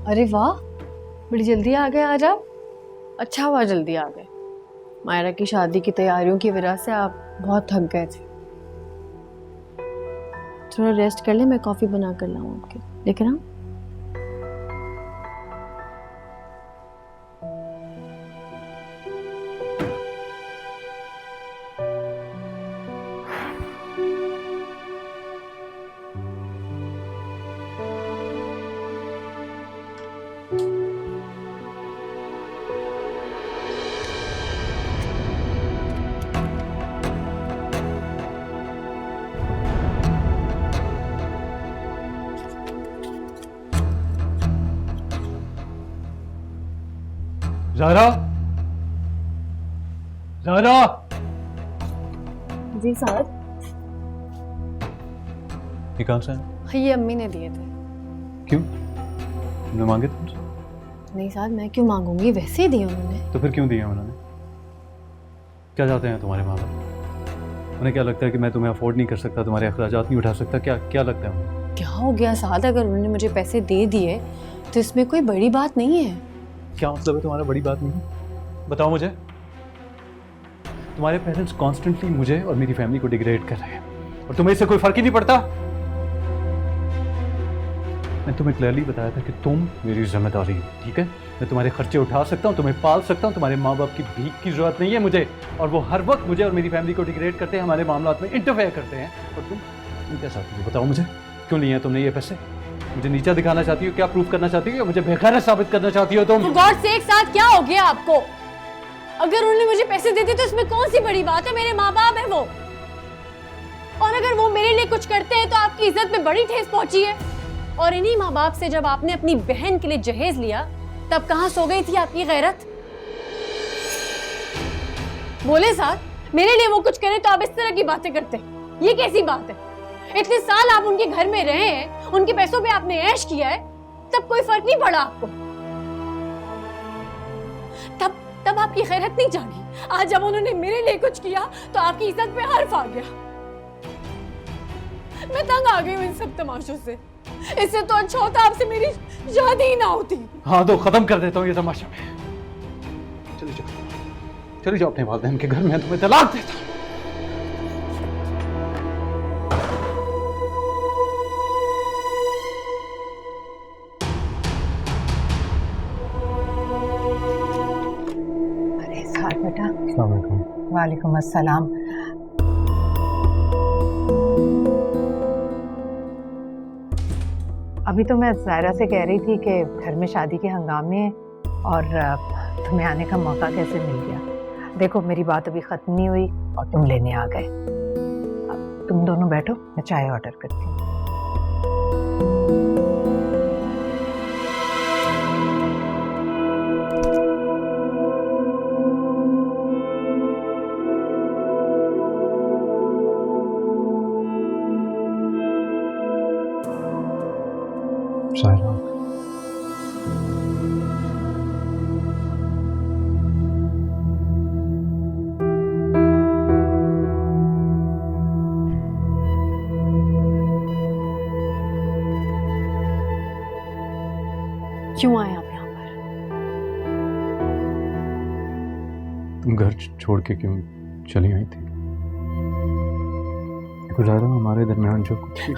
अरे वाह, बड़ी जल्दी आ गए आज आप। अच्छा हुआ जल्दी आ गए। मायरा की शादी की तैयारियों की वजह से आप बहुत थक गए थे। थोड़ा रेस्ट कर ले, मैं कॉफी बना कर लाऊं आपके, लेकिन हाँ। ज़ारा, ज़ारा। जी साहब। ये कहाँ से है? हाँ, ये अम्मी ने दिए थे। क्यों? तुमने मांगे थे मुझसे? नहीं साहब, मैं क्यों मांगूंगी, वैसे ही दिए उन्होंने। तो फिर क्यों दिए उन्होंने? क्या चाहते हैं तुम्हारे माँ बाप? उन्हें क्या लगता है कि मैं तुम्हें अफोर्ड नहीं कर सकता, तुम्हारे अखराजात नहीं उठा सकता? क्या क्या लगता है उन्हें? क्या हो गया साहब, अगर उन्होंने मुझे पैसे दे दिए तो इसमें कोई बड़ी बात नहीं है। क्या मतलब है तुम्हारा बड़ी बात नहीं? बताओ मुझे। तुम्हारे पेरेंट्स कॉन्स्टेंटली मुझे और मेरी फैमिली को डिग्रेड कर रहे हैं और तुम्हें इससे कोई फर्क ही नहीं पड़ता। मैं तुम्हें क्लियरली बताया था कि तुम मेरी जिम्मेदारी हो, ठीक है? मैं तुम्हारे खर्चे उठा सकता हूँ, तुम्हें पाल सकता हूँ, तुम्हारे माँ बाप की भीख की जरूरत नहीं है मुझे। और वो हर वक्त मुझे और मेरी फैमिली को डिग्रेड करते हैं, हमारे मामलात में इंटरफेयर करते हैं। और तुम क्या चाहती हो? बताओ मुझे, क्यों लिए हैं तुमने ये पैसे? मुझे नीचा दिखाना चाहती हो? क्या प्रूफ करना चाहती हो? या मुझे बेगैरत साबित करना चाहती हो तुम? For God's sake, साथ क्या हो गया आपको? अगर उन्होंने मुझे पैसे दे दिए तो इसमें कौन सी बड़ी बात है, मेरे माँ बाप है वो। और अगर वो मेरे लिए कुछ करते हैं तो आपकी इज्जत में बड़ी ठेस पहुंची है। और इन्हीं माँ बाप से जब आपने अपनी बहन के लिए जहेज लिया तब कहाँ सो गई थी आपकी गैरत? बोले साथ, मेरे लिए वो कुछ करें तो आप इस तरह की बातें करते हैं। ये कैसी बात है? इतने साल आप उनके घर में रहे हैं, उनके पैसों पे आपने ऐश किया है, तब कोई फर्क नहीं पड़ा आपको। तब आपकी गैरत नहीं जागी। आज जब उन्होंने मेरे लिए कुछ किया तो आपकी इज्जत पे हर्फ आ गया। मैं तंग आ गई हूँ इन सब तमाशों से। इससे तो अच्छा होता आपसे मेरी शादी ही ना होती। हाँ तो खत्म कर देता हूँ ये तमाशा में। चली जाओ, चली जाओ अपने वालिदैन के घर में, तुम्हें तलाक देता हूँ। अरे साथ बेटा। अस्सलाम वालेकुम। वालेकुम अस्सलाम। अभी तो मैं ज़ायरा से कह रही थी कि घर में शादी के हंगामे हैं और तुम्हें आने का मौका कैसे मिल गया। देखो मेरी बात अभी ख़त्म नहीं हुई और तुम लेने आ गए। अब तुम दोनों बैठो, मैं चाय ऑर्डर करती हूँ। साहिरा, क्यों आए आप यहाँ पर? तुम घर छोड़ के क्यों चली आई थी? देखो ज़ारा, हमारे दरमियान जो कुछ भी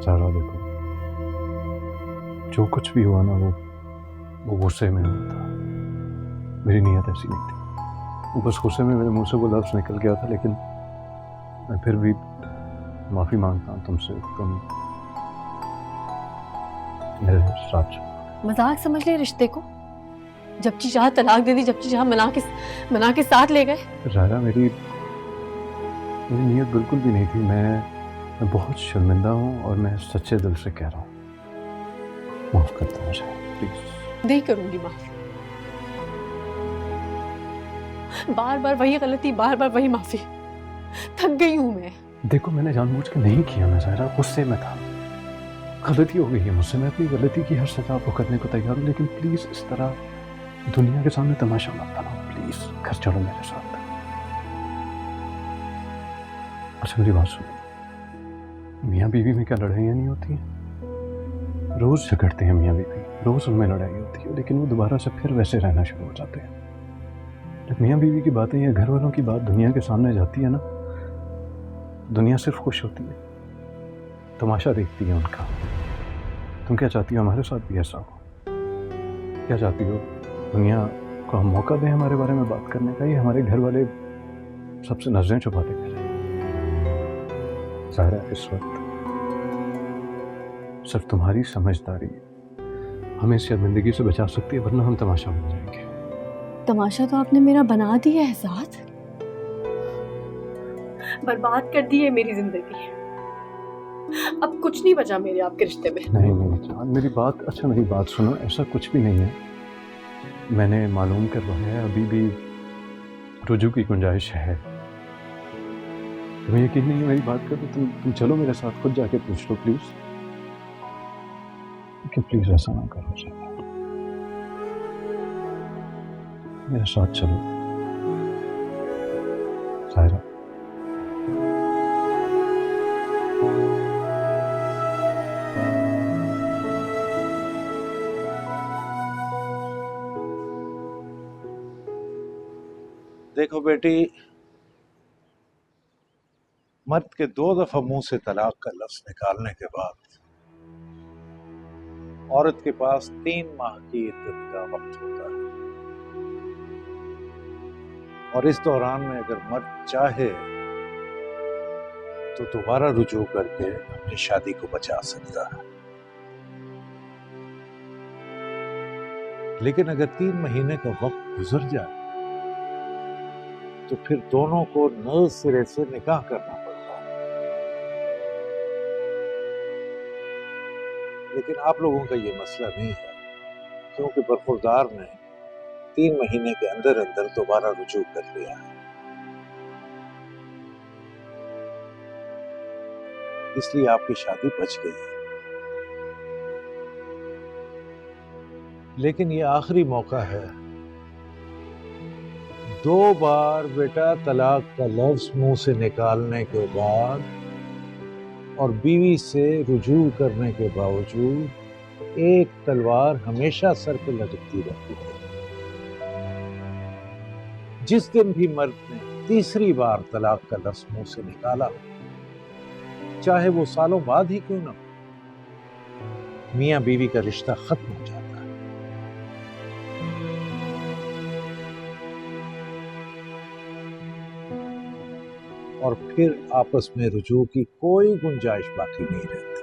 ज़ारा, देखो जो कुछ भी हुआ ना वो गुस्से में हुआ था। मेरी नीयत ऐसी नहीं थी। वो बस गुस्से में मेरे मुंह से वो लफ्ज़ निकल गया था, लेकिन मैं फिर भी माफ़ी मांगता हूँ तुमसे। तुम मेरे साथ चलो। मजाक समझ लिए रिश्ते को? जब जी चाह तलाक दे दी, जब जी चाह मना के साथ ले गए। ज़ारा, मेरी नीयत बिल्कुल भी नहीं थी। मैं बहुत शर्मिंदा हूँ और मैं सच्चे दिल से कह रहा हूँ, माफ़ कर दो मुझे प्लीज। नहीं करूंगी माफी। बार बार वही गलती, बार बार वही माफी। थक गई हूं मैं। देखो मैंने जानबूझ के नहीं किया, मैं ज़ाहिरा गुस्से में था। गलती हो गई है मुझसे, मैं अपनी गलती की हर सजा भुगतने को तैयार हूँ, लेकिन प्लीज इस तरह दुनिया के सामने तमाशा मत बनाओ। प्लीज घर चलो मेरे साथ। अच्छा मेरी बात सुनो, मियाँ बीवी में क्या लड़ाइयाँ नहीं होती हैं? रोज झगड़ते हैं मियाँ बीवी, रोज उनमें लड़ाई होती है, लेकिन वो दोबारा से फिर वैसे रहना शुरू हो जाते हैं। जब मियाँ बीवी की बातें या घर वालों की बात दुनिया के सामने जाती है ना, दुनिया सिर्फ खुश होती है, तमाशा देखती है उनका। तुम क्या चाहती हो हमारे साथ भी ऐसा हो? क्या चाहती हो दुनिया को हम मौका दें हमारे बारे में बात करने का, ये हमारे घर वाले सबसे नजरें छुपाते हैं? ज़ाहिरा, इस वक्त सिर्फ तुम्हारी समझदारी हमें इस शर्मिंदगी से बचा सकती है, वरना हम तमाशा बन जाएंगे। तमाशा तो आपने मेरा बना दिया है साथ, बर्बाद कर दी है मेरी जिंदगी। अब कुछ नहीं बचा मेरे आपके रिश्ते में। नहीं नहीं जान, मेरी बात सुनो, ऐसा कुछ भी नहीं है। मैंने मालूम करवाया है, अभी भी रुजू की गुंजाइश है। तुम्हें यकीन नहीं है मेरी बात का, तो तुम चलो मेरे साथ, खुद जाके पूछ लो प्लीज। कि प्लीज ऐसा ना करो, मेरे साथ चलो ज़ाहिरा। देखो बेटी, मर्द के 2 दफा मुंह से तलाक का लफ्ज निकालने के बाद औरत के पास 3 माह की इद्दत का वक्त होता है, और इस दौरान में अगर मर्द चाहे तो दोबारा रुजू करके अपनी शादी को बचा सकता है। लेकिन अगर 3 महीने का वक्त गुजर जाए तो फिर दोनों को नए सिरे से निकाह करना पड़ता है। लेकिन आप लोगों का ये मसला नहीं है, क्योंकि बरखुरदार ने 3 महीने के अंदर अंदर दोबारा रुजू कर लिया है, इसलिए आपकी शादी बच गई है। लेकिन ये आखिरी मौका है। 2 बार बेटा तलाक का लफ्ज मुंह से निकालने के बाद और बीवी से रुजू करने के बावजूद एक तलवार हमेशा सर पे लटकती रहती है। जिस दिन भी मर्द ने तीसरी बार तलाक का लफ्ज मुंह से निकाला, चाहे वो सालों बाद ही क्यों ना, मियां बीवी का रिश्ता खत्म हो जाता है। और फिर आपस में रुजू की कोई गुंजाइश बाकी नहीं रहती।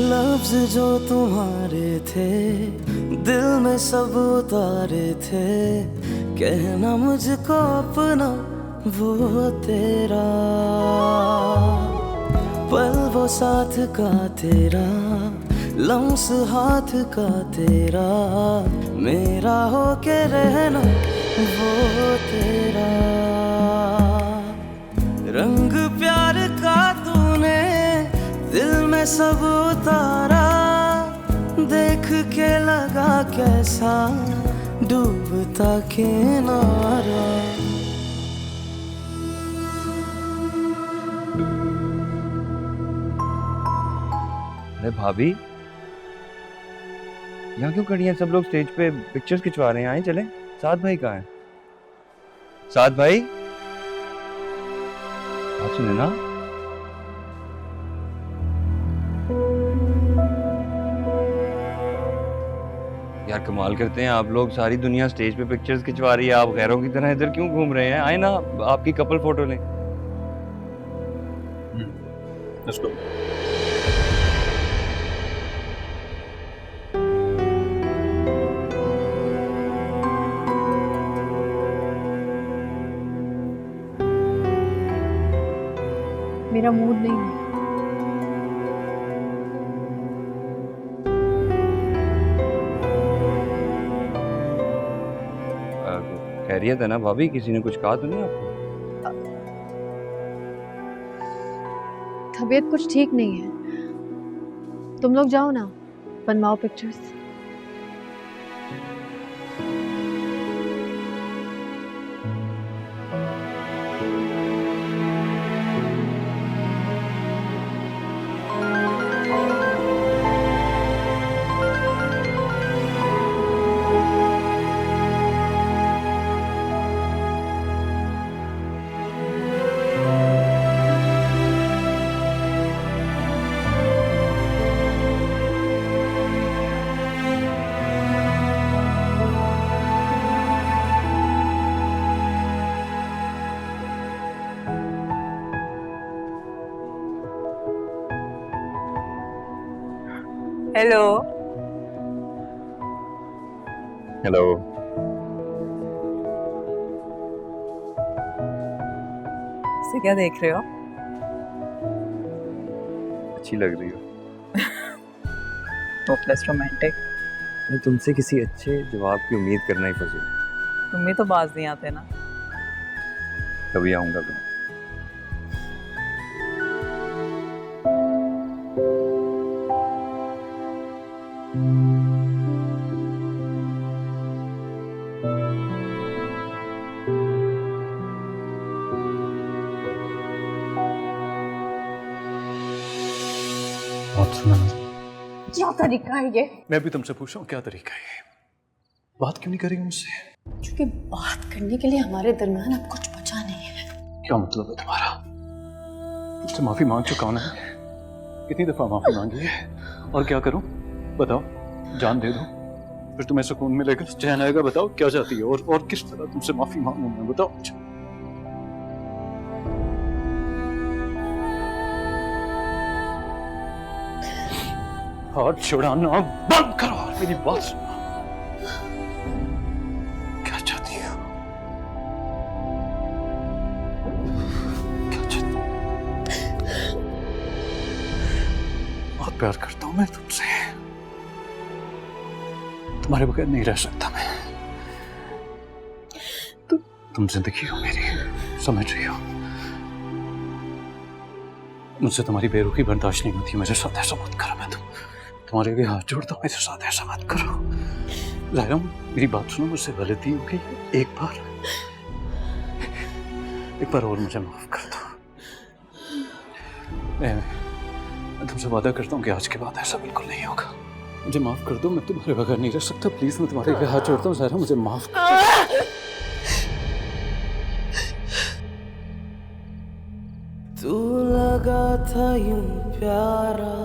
लफ्ज जो तुम्हारे थे दिल में सब उतारे थे, कहना मुझको अपना वो तेरा पल वो साथ का तेरा, लम्स हाथ का तेरा, मेरा हो के रहना वो तेरा। रंग प्यार का तूने दिल में सब उतारा, देख के लगा कैसा डूबता किनारा। अरे भाभी, यहाँ क्यों खड़ी हैं सब लोग? स्टेज पे पिक्चर्स खिंचवा रहे हैं, आए चले। साथ भाई कहाँ है? साथ भाई बात सुने ना। यार कमाल करते हैं आप लोग, सारी दुनिया स्टेज पे पिक्चर्स खिंचवा रही है, आप गैरों की तरह इधर क्यों घूम रहे हैं? आए ना आपकी कपल फोटो लें। Let's go. मेरा मूड नहीं है। खैरियत है ना भाभी? किसी ने कुछ कहा तो नहीं आपको? तबीयत कुछ ठीक नहीं है। तुम लोग जाओ ना, बनवाओ पिक्चर्स। हेलो। हेलो। इसे क्या देख रहे हो? अच्छी लग रही हो। Hopeless romantic. मैं तुमसे किसी अच्छे जवाब की उम्मीद करना ही फंसी। तुम भी तो बाज नहीं आते ना। कभी आऊंगा मैं। बहुत सुना। क्या तरीका है ये? मैं भी तुमसे पूछ रहा हूँ क्या तरीका है? बात क्यों नहीं कर रही मुझसे? क्योंकि बात करने के लिए हमारे दरमियान अब कुछ बचा नहीं है। क्या मतलब है तुम्हारा? तुमसे माफी मांग चुका हूं ना? कितनी दफा माफी मांगी है? और क्या करूं? बताओ। जान दे दो फिर तुम्हें सुकून मिलेगा, चैन आएगा? बताओ क्या चाहती है? और किस तरह तुमसे माफी मांगूं मैं? बताओ मुझे। हाथ छुड़ाना बंद करो और मेरी बात सुनो। क्या चाहती हो? क्या चाहती हो? बहुत प्यार करता हूं मैं तुमसे। तुम्हारे बगैर नहीं रह सकता मैं। तुम जिंदगी हो मेरी, समझ रही हो? मुझसे तुम्हारी बेरुखी बर्दाश्त नहीं होती। मेरे साथ ऐसा मत करो। मैं तुम्हारे आगे हाथ जोड़ता हूँ, मेरे साथ ऐसा मत करो। ज़ाहिरा मेरी बात सुनो, मुझसे गलती हो गई। एक बार और मुझे माफ कर दो। मैं तुमसे वादा करता हूँ कि आज के बाद ऐसा बिल्कुल नहीं होगा। मुझे माफ कर दो, मैं तुम्हारे बगैर नहीं रह सकता। प्लीज मैं तुम्हारे आगे हाथ जोड़ता हूँ। ज़ाहिरा मुझे माफ कर दो। तू लगा था यूं प्यारा,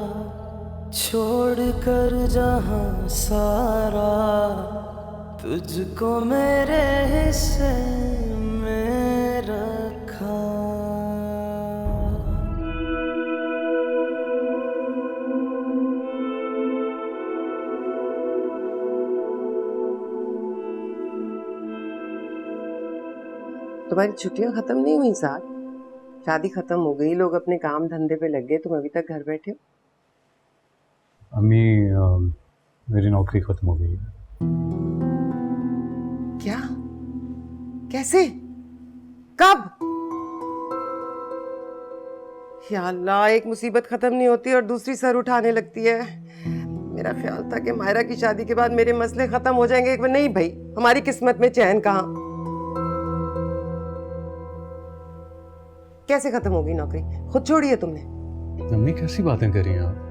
छोड़ कर जहां सारा, तुझको मेरे हिस्से में रखा। तुम्हारी छुट्टियां खत्म नहीं हुई साथ? शादी खत्म हो गई, लोग अपने काम धंधे पे लग गए, तुम अभी तक घर बैठे हो। अम्मी मेरी नौकरी खत्म हो गई है। क्या? कैसे? कब? या अल्लाह, एक मुसीबत खत्म नहीं होती और दूसरी सर उठाने लगती है। मेरा ख्याल था कि मायरा की शादी के बाद मेरे मसले खत्म हो जाएंगे। नहीं भाई, हमारी किस्मत में चैन कहाँ। कैसे खत्म होगी नौकरी? खुद छोड़ी है तुमने? अम्मी कैसी बातें कर रही हैं आप?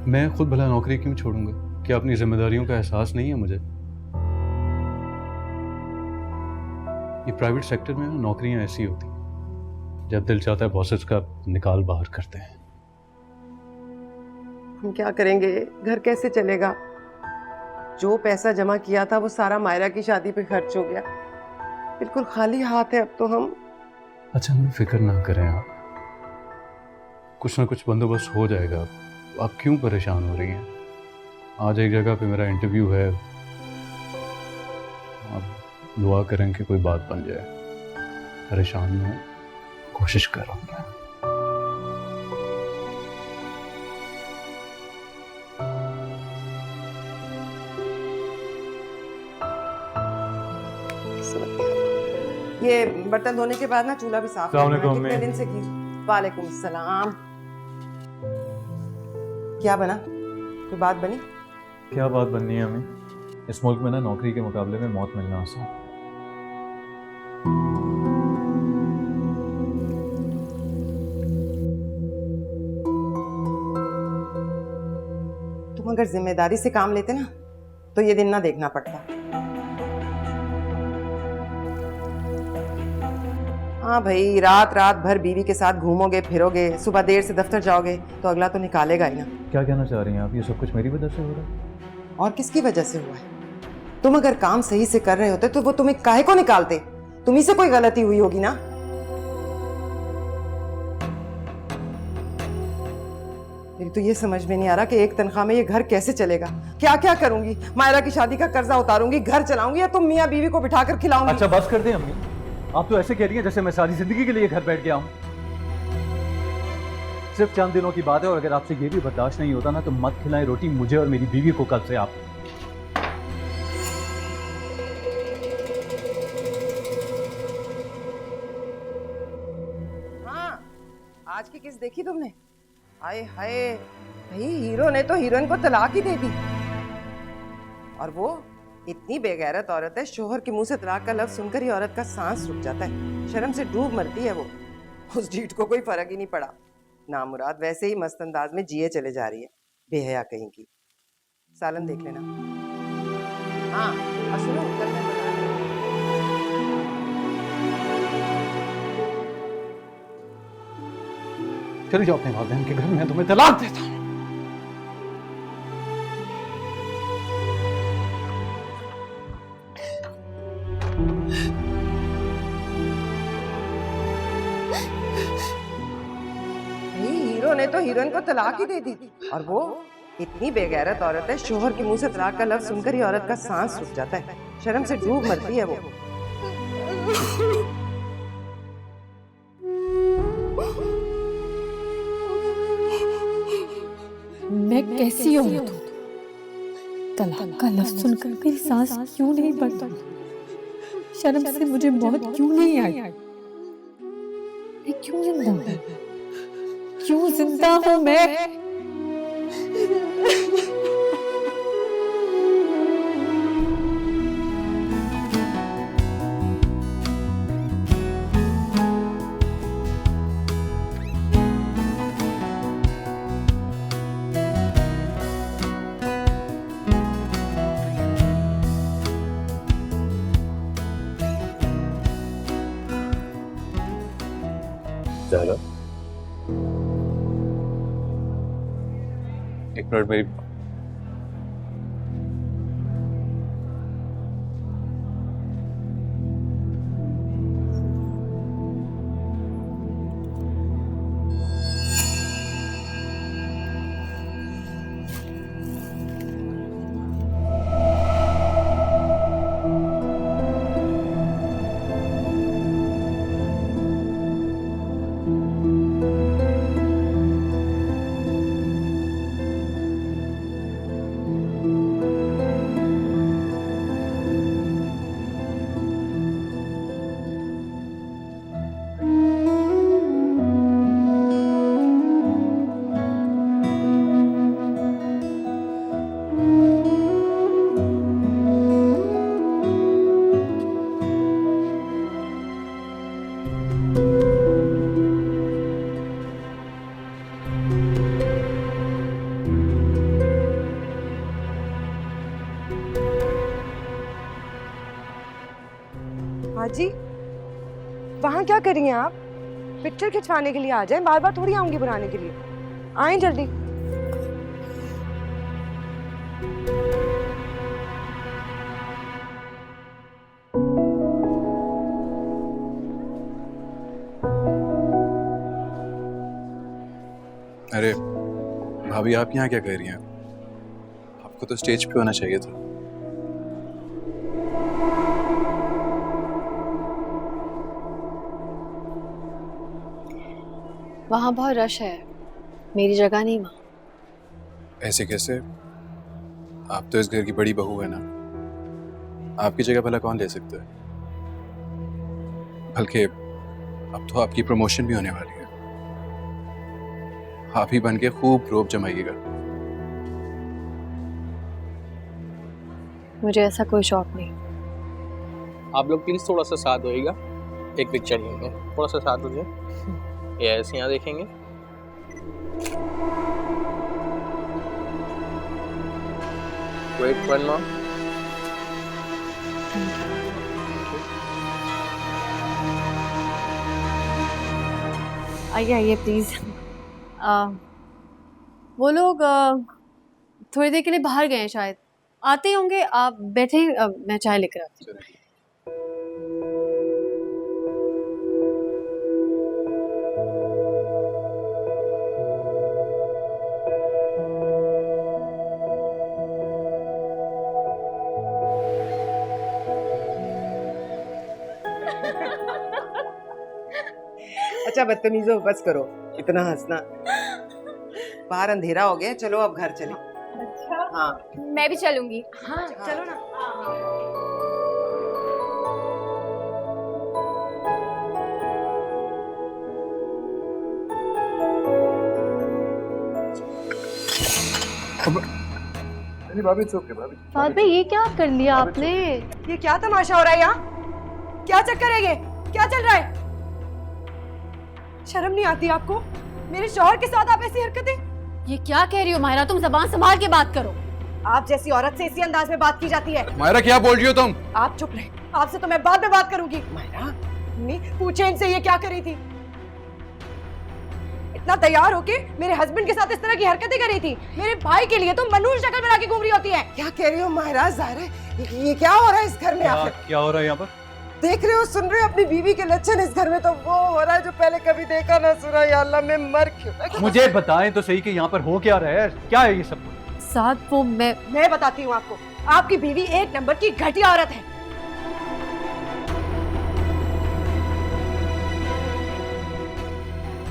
मैं खुद भला नौकरी क्यों छोड़ूंगा? क्या अपनी जिम्मेदारियों का एहसास नहीं है मुझे? ये प्राइवेट सेक्टर में नौकरियां ऐसी होती हैं, जब दिल चाहता है बॉसेस का निकाल बाहर करते हैं। हम क्या करेंगे? घर कैसे चलेगा? जो पैसा जमा किया था वो सारा मायरा की शादी पे खर्च हो गया। बिल्कुल खाली हाथ है अब तो हम। अच्छा अम्मी फिक्र ना करें आप, कुछ ना कुछ बंदोबस्त हो जाएगा। आप क्यों परेशान हो रही हैं? आज एक जगह पे मेरा इंटरव्यू है, आप दुआ करें कि कोई बात बन जाए। परेशान न हो, कोशिश कर रहा हूँ मैं। ये बर्तन धोने के बाद ना चूल्हा भी साफ अस्सलाम करना है। वालेकुम कितने अम्मी। दिन से की? वालेकुम सलाम। क्या बना? कोई बात बनी? क्या बात बननी है हमें? इस मुल्क में ना नौकरी के मुकाबले में मौत मिलना आसान। तुम अगर जिम्मेदारी से काम लेते ना तो ये दिन ना देखना पड़ता। हाँ भाई, रात रात भर बीवी के साथ घूमोगे फिरोगे, सुबह देर से दफ्तर जाओगे तो अगला तो निकालेगा ही ना। क्या कहना चाह रही हैं आप? ये सब कुछ मेरी वजह से हो रहा है? और किसकी वजह से हुआ है? तुम अगर काम सही से कर रहे होते तो वो तुम्हें काहे को निकालते? तुम्ही से कोई गलती हुई होगी ना। मेरी तो ये समझ में नहीं आ रहा कि एक तनख्वाह में ये घर कैसे चलेगा। क्या क्या करूंगी? मायरा की शादी का कर्जा उतारूंगी, घर चलाऊंगी, या तुम मियाँ बीवी को बिठाकर खिलाऊंगी? अच्छा बस कर दें अम्मी, आप तो ऐसे कह रही हैं जैसे मैं सारी जिंदगी के लिए घर बैठ गया हूँ। सिर्फ चंद दिनों की बात है, और अगर आपसे ये भी बर्दाश्त नहीं होता ना तो मत खिलाएं रोटी मुझे और मेरी बीवी को कल से आप। हाँ, आज की किस देखी तुमने? हाय हाय, भाई हीरो ने तो हीरोइन को तलाक ही दे दी। और वो इतनी बेगैरत औरत है, शोहर के मुंह से तलाक का लफ्ज सुनकर ही औरत का सांस रुक जाता है, शर्म से डूब मरती है वो। उस ढीठ को कोई फर्क ही नहीं पड़ा। नामुराद वैसे ही मस्त अंदाज में जिए चले जा रही है, बेहया कहीं की। सालन देख लेना। हाँ, और सुनो, कल मैं बना रही हूँ। चली जाओ अपने वालिदैन के घर में, तुम्हें तलाक देता हूँ। हीरो ने तो हीरोइन को तलाक ही दे दी, और वो इतनी बेगैरत औरत है, शोहर के मुंह से तलाक का लफ्ज सुनकर ही औरत का सांस रुक जाता है, शर्म से डूब मरती है वो। मैं कैसी औरत हूँ? तलाक का लफ्ज सुनकर मेरी सांस क्यों नहीं बढ़ती? शर्म से मुझे मौत क्यों नहीं आई? मैं क्यों जिंदा हूँ? क्यों जिंदा हूँ मैं? ज़ाहरा, एक मिनट मेरी। हाजी, वहाँ क्या कर रही हैं आप? पिक्चर खिंचवाने के लिए आ जाएं, बार बार थोड़ी आऊंगी बुलाने के लिए। आएं जल्दी। अरे भाभी, आप यहाँ क्या कर रही हैं? आपको तो स्टेज पे होना चाहिए था। वहाँ बहुत रश है, मेरी जगह नहीं वहाँ। ऐसे कैसे? आप तो इस घर की बड़ी बहू है ना, आपकी जगह भला कौन ले सकता है? बल्कि अब तो आपकी प्रमोशन भी होने वाली है। आप ही बन के खूब रोब जमाइएगा। मुझे ऐसा कोई शौक नहीं। आप लोग प्लीज थोड़ा सा साथ होइएगा, एक पिक्चर लेंगे, थोड़ा सा साथ हो जाए। ये ऐसे यहाँ देखेंगे। Wait one more. आइए आइए प्लीज। वो लोग थोड़ी देर के लिए बाहर गए हैं शायद, आते ही होंगे। आप बैठे, मैं चाय लेकर आती हूँ। अच्छा बदतमीजो, बस करो इतना हंसना। बाहर अंधेरा हो गया, चलो अब घर चले। अच्छा हाँ मैं भी चलूंगी। हाँ चलो ना। भाभी, it's okay, भाभी। फाद भाई, ये क्या कर लिया आपने? ये क्या तमाशा हो रहा है यहाँ? क्या चक्कर है ये? क्या चल रहा है? शर्म नहीं आती आपको? मेरे शौहर के साथ आप ऐसी हरकतें? ये क्या कह रही हो मायरा? तुम जबान संभाल के बात करो। आप जैसी औरत से इसी अंदाज में बात की जाती है? मायरा, क्या बोल रही हो तुम? आप चुप रहे, आपसे तो मैं बाद में बात करूंगी। मायरा, पूछे इनसे ये क्या करी थी? इतना तैयार होके मेरे हस्बैंड के साथ इस तरह की हरकतें कर रही थी। मेरे भाई के लिए तो मनूर शक्ल बना के घूम रही होती है। क्या कह रही हो मायरा? ज़ाहिर ये क्या हो रहा है इस घर में? आखिर क्या हो रहा है यहाँ पर? देख रहे हो, सुन रहे हो अपनी बीवी के लक्षण इस घर में? तो वो हो रहा है जो पहले कभी देखा ना सुना। या अल्लाह, मैं मर क्यों? मुझे बताएं तो सही कि यहाँ पर हो क्या रहा है? क्या है ये सब? साथ वो मैं बताती हूँ आपको। आपकी बीवी एक नंबर की घटिया औरत है।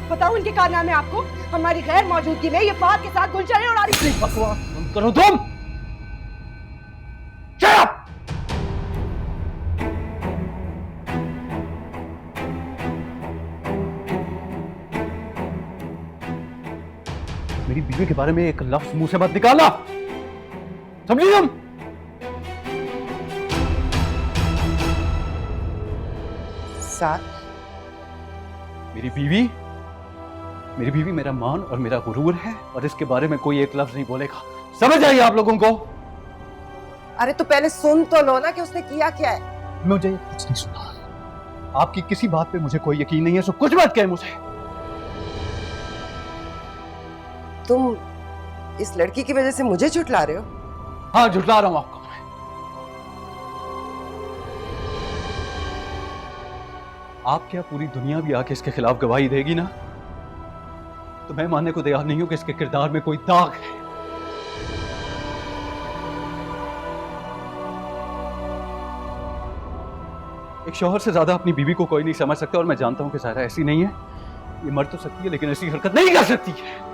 बताऊं इनके कारनामे आपको? हमारी गैर मौजूदगी में ये फाद के साथ गुलशनें उड़ा रही थी। बकवास बंद करो तुम। Shut up! मेरी बीवी के बारे में एक लफ्ज मुंह से मत निकालना, समझी तुम? साथ मेरी बीवी मेरा मान और मेरा गुरूर है, और इसके बारे में कोई एक लफ्ज नहीं बोलेगा। समझ आइए आप लोगों को? अरे तो पहले सुन तो लो ना कि उसने किया क्या है। मुझे कुछ नहीं सुना। आपकी किसी बात पे मुझे कोई यकीन नहीं है, सो कुछ मत कहे मुझे। तुम इस लड़की की वजह से मुझे झुठला रहे हो? हाँ, झुठला रहा हूं आपको। आप क्या पूरी दुनिया भी आके इसके खिलाफ गवाही देगी ना, तो मैं मानने को तैयार नहीं हूं कि इसके किरदार में कोई दाग है। एक शौहर से ज्यादा अपनी बीवी को कोई नहीं समझ सकता, और मैं जानता हूं कि ज़ाहिरा ऐसी नहीं है। ये मर तो सकती है लेकिन ऐसी हरकत नहीं कर सकती है।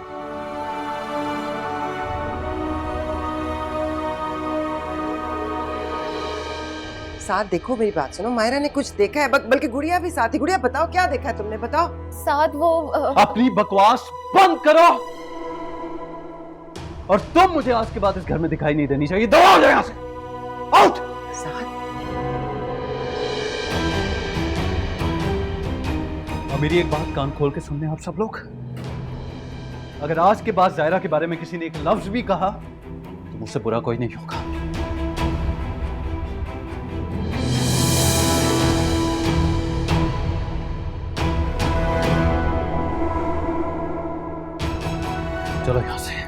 साथ देखो, मेरी बात सुनो। मायरा ने कुछ देखा है, बल्कि गुड़िया भी साथ ही। गुड़िया बताओ, क्या देखा है तुमने? बताओ। साथ वो अपनी बकवास बंद करो, और तुम मुझे आज के बाद इस घर में दिखाई नहीं देनी चाहिए। दौड़ जाओ यहाँ से, आउट। और मेरी एक बात कान खोल के सुनने आप सब लोग, अगर आज के बाद ज़ाहिरा के बारे में किसी ने एक लफ्ज भी कहा तो मुझसे बुरा कोई नहीं होगा। चलो यहां से।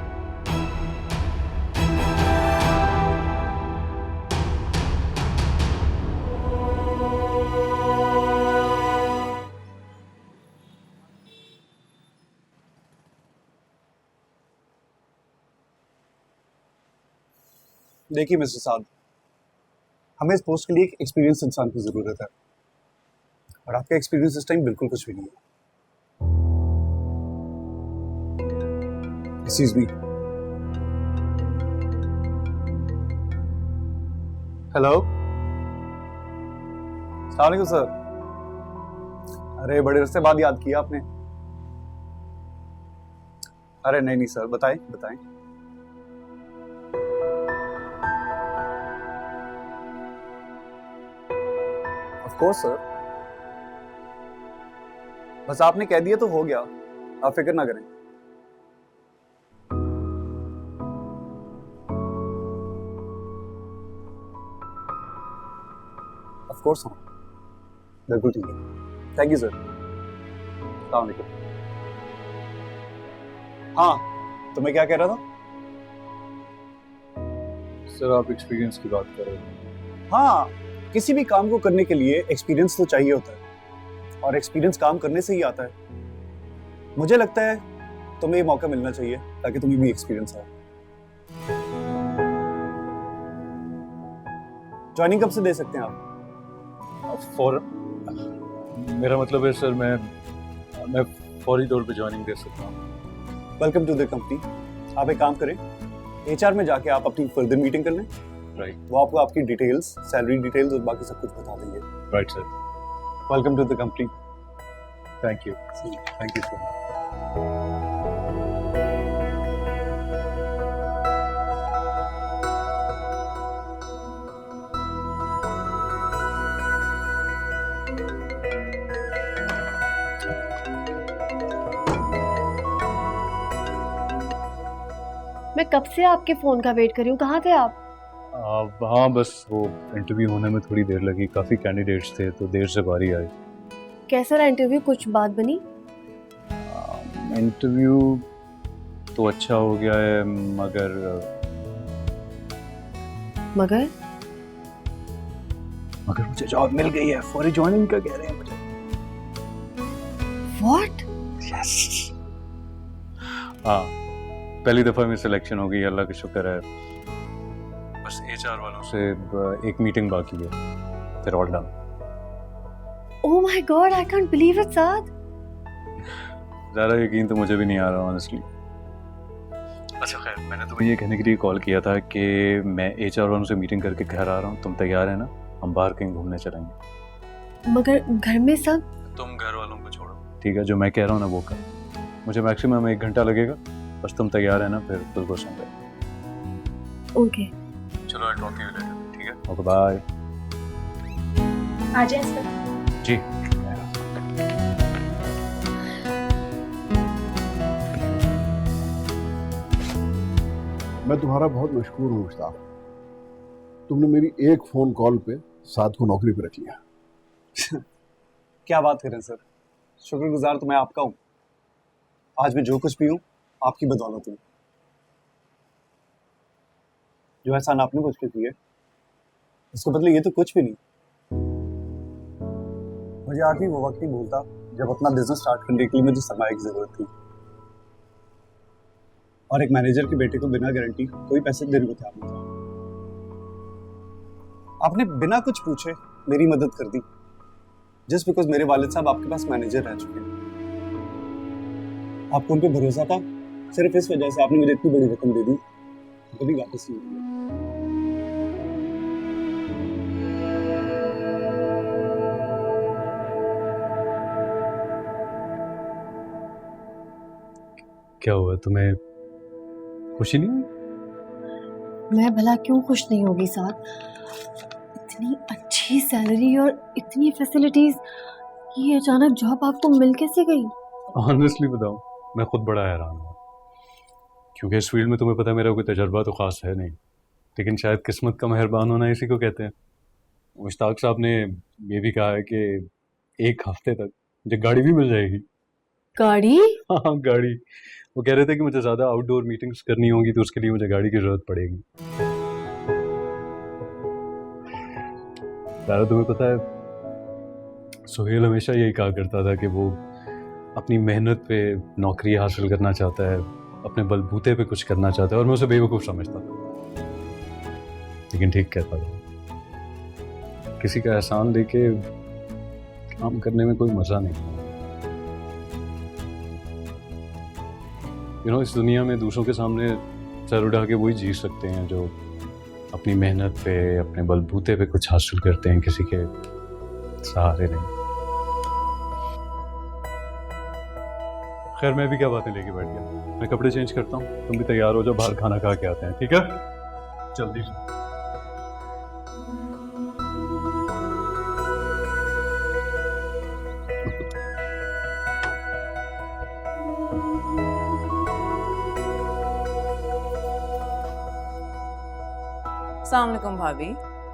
देखिए मिस्टर साद, हमें इस पोस्ट के लिए एक एक्सपीरियंस इंसान की ज़रूरत है और आपका एक्सपीरियंस इस टाइम बिल्कुल कुछ भी नहीं है। Excuse me. हेलो, अस्सलाम वालेकुम सर। अरे बड़े अरसे बाद याद किया आपने। अरे नहीं सर, बताएं बताएं। ऑफ कोर्स सर, बस आपने कह दिया तो हो गया, आप फिक्र ना करें। ऑफ कोर्स हाँ, बिल्कुल ठीक है। Thank you sir. अस्सलाम वालेकुम। हाँ, तो मैं क्या कह रहा था? सर आप एक्सपीरियंस की बात कर रहे हैं। हाँ, किसी भी काम को करने के लिए एक्सपीरियंस तो चाहिए होता है और एक्सपीरियंस काम करने से ही आता है। मुझे लगता है तुम्हें ये मौका मिलना चाहिए ताकि तुम्हें भी एक्सपीरियंस आए। ज्वाइनिंग कब से दे सकते हैं आप? मेरा मतलब है सर, मैं फौरी तौर पे ज्वाइनिंग दे सकता हूँ। Welcome to the company. आप एक काम करें, एचआर में जाके आप अपनी फर्दर मीटिंग कर लें। राइट। वो आपको आपकी डिटेल्स, सैलरी डिटेल्स और बाकी सब कुछ बता देंगे। Right sir. Welcome to the company. Thank you sir. मैं कब से आपके फोन का वेट कर रही हूँ, कहाँ थे आप? हाँ बस वो इंटरव्यू होने में थोड़ी देर लगी, काफ़ी कैंडिडेट्स थे तो देर से बारी आई। कैसा रहा इंटरव्यू, कुछ बात बनी? इंटरव्यू तो अच्छा हो गया है मगर मुझे जॉब मिल गई है, फौरी ज्वाइनिंग का कह रहे हैं मुझे। व्हाट? हाँ, पहली दफ़ा में सिलेक्शन हो गई, अल्लाह का शुक्र है। बस एचआर वालों से एक मीटिंग बाकी है, फिर all done. Oh my god, I can't believe it साद। ज़्यादा यकीन तो मुझे भी नहीं आ रहा ऑनेस्टली। अच्छा खैर, मैंने तुम्हें ये कहने के लिए कॉल किया था कि मैं एचआर वालों से मीटिंग करके घर आ रहा हूँ। तुम तैयार है ना? हम बाहर कहीं घूमने चलेंगे। मगर घर में सब? तुम घर वालों को छोड़ो, ठीक है? जो मैं कह रहा हूँ ना वो कर। मुझे मैक्सिमम 1 घंटा लगेगा, बस तुम तैयार है ना? फिर बिल्कुल सुन। ओके चलो, I talk to you later, ठीक है? Okay bye. आ जाए सर। जी। मैं तुम्हारा बहुत मशहूर हूँ मुश्ताक। तुमने मेरी एक फ़ोन कॉल पे साद को नौकरी पे रख लिया। क्या बात करें सर, शुक्रगुजार तो मैं आपका हूँ। आज मैं जो कुछ भी हूँ आपकी बदौलत हूँ। जो एहसान आपने मुझ पे किया, इसके बदले ये तो कुछ भी नहीं। मुझे आज भी वो वक्त नहीं भूलता जब अपना बिजनेस स्टार्ट करने के लिए मुझे सरमाया की जरूरत थी और एक मैनेजर के बेटे को बिना गारंटी कोई पैसे देने को तैयार नहीं था। आपने बिना कुछ पूछे मेरी मदद कर दी, जस्ट बिकॉज मेरे वालिद साहब आपके पास मैनेजर रह चुके हैं। आपको उन पे भरोसा था, सिर्फ इस वजह से आपने मुझे इतनी बड़ी रकम दे दी, कभी वापस नहीं हुई। क्या हुआ, तुम्हें खुशी नहीं हुई? मैं भला क्यों खुश नहीं होगी साथ? इतनी अच्छी सैलरी और इतनी फैसिलिटीज, ये अचानक जॉब आपको मिल कैसे गई? ऑनेस्टली बताऊं, मैं खुद बड़ा हैरान हूँ, क्योंकि इस फील्ड में तुम्हें पता है मेरा कोई तजर्बा तो खास है नहीं, लेकिन शायद किस्मत का मेहरबान होना इसी को कहते हैं। मुश्ताक साहब ने ये भी कहा है कि 1 हफ्ते तक मुझे गाड़ी भी मिल जाएगी। गाड़ी? हाँ गाड़ी। वो कह रहे थे कि मुझे ज़्यादा आउटडोर मीटिंग्स करनी होंगी तो उसके लिए मुझे गाड़ी की ज़रूरत पड़ेगी। दादा तुम्हें पता है, सुहेल हमेशा यही कहा करता था कि वो अपनी मेहनत पे नौकरी हासिल करना चाहता है, अपने बलबूते पे कुछ करना चाहता है, और मैं उसे बेवकूफ़ समझता था। लेकिन ठीक कहता था, किसी का एहसान देके काम करने में कोई मजा नहीं। इस दुनिया में दूसरों के सामने सर उठा के वही जी सकते हैं जो अपनी मेहनत पे, अपने बलबूते पे कुछ हासिल करते हैं, किसी के सहारे नहीं। खैर मैं भी क्या बातें लेके बैठ गया, मैं कपड़े चेंज करता हूँ, तुम भी तैयार हो जाओ, बाहर खाना खा के आते हैं, ठीक है? जल्दी से। अस्सलाम वालेकुम भाभी।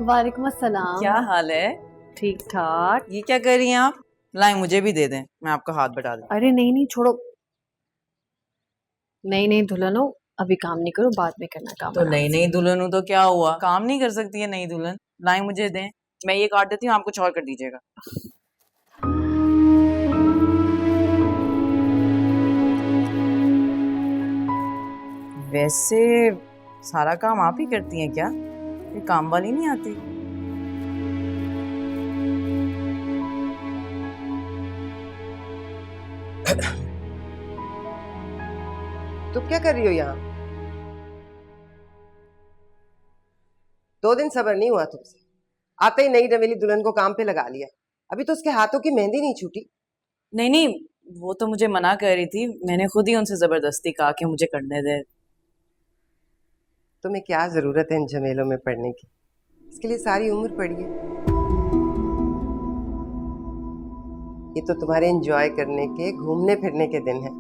वालेकुम अस्सलाम। क्या हाल है? ठीक ठाक। ये क्या कर रही हैं आप? लाएं मुझे भी दे दें, मैं आपका हाथ बटा दूं। अरे नहीं नहीं छोड़ो, नहीं दुल्हनो, अभी काम नहीं करो, बाद में करना काम। तो नई दुल्हन हूं तो क्या हुआ, काम नहीं कर सकती है नई दुल्हन? लाएं मुझे दें, मैं ये काट देती हूँ, आप कुछ और कर दीजिएगा। वैसे सारा काम आप ही करती हैं क्या? ये काम वाली नहीं आती? तुम क्या कर रही हो यहाँ? 2 दिन सब्र नहीं हुआ तुमसे, आते ही नई नवेली दुल्हन को काम पे लगा लिया। अभी तो उसके हाथों की मेहंदी नहीं छूटी। नहीं, वो तो मुझे मना कर रही थी, मैंने खुद ही उनसे जबरदस्ती कहा कि मुझे करने दे। तुम्हें क्या जरूरत है इन झमेलों में पड़ने की? इसके लिए सारी उम्र पड़ी है। ये तो तुम्हारे एंजॉय करने के, घूमने फिरने के दिन है।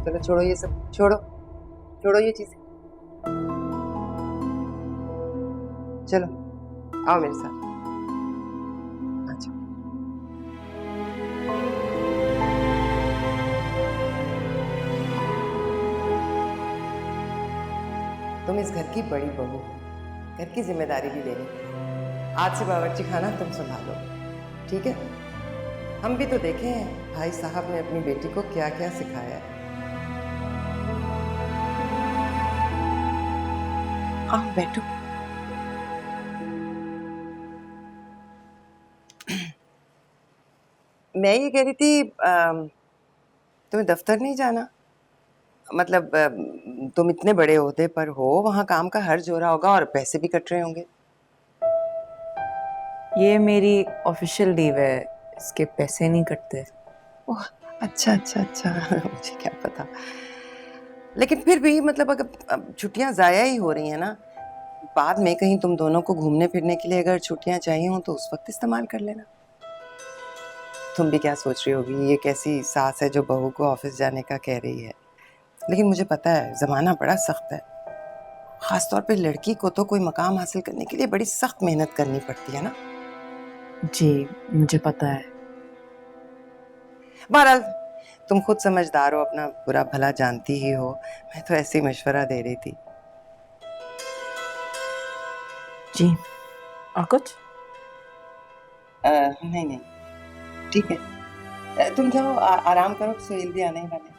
चलो छोड़ो ये सब, छोड़ो ये चीजें। चलो आओ मेरे साथ। अच्छा तुम इस घर की बड़ी बहू हो, घर की जिम्मेदारी भी लेनी है। आज से बावर्ची खाना तुम संभालो, ठीक है? हम भी तो देखे हैं भाई साहब ने अपनी बेटी को क्या क्या सिखाया है। आओ बैठो। मैं ये कह रही थी तुम्हें दफ्तर नहीं जाना? मतलब तुम इतने बड़े ओहदे पर हो, वहाँ काम का हर जोरा होगा और पैसे भी कट रहे होंगे। ये मेरी ऑफिशियल लीव है, इसके पैसे नहीं कटते। ओह अच्छा मुझे क्या पता। लेकिन फिर भी मतलब अगर छुट्टियां ज़ाया ही हो रही हैं ना, बाद में कहीं तुम दोनों को घूमने फिरने के लिए अगर छुट्टियां चाहिए हो तो उस वक्त इस्तेमाल कर लेना। तुम भी क्या सोच रही होगी, ये कैसी सास है जो बहू को ऑफिस जाने का कह रही है? लेकिन मुझे पता है ज़माना बड़ा सख्त है, ख़ासतौर पे लड़की को तो कोई मकाम हासिल करने के लिए बड़ी सख्त मेहनत करनी पड़ती है ना। जी मुझे पता है। बहरहाल तुम खुद समझदार हो, अपना बुरा भला जानती ही हो। मैं तो ऐसे ही मशवरा दे रही थी। जी और कुछ? नहीं ठीक है, तुम जाओ आराम करो, सुहेल भी आने ही वाले हैं।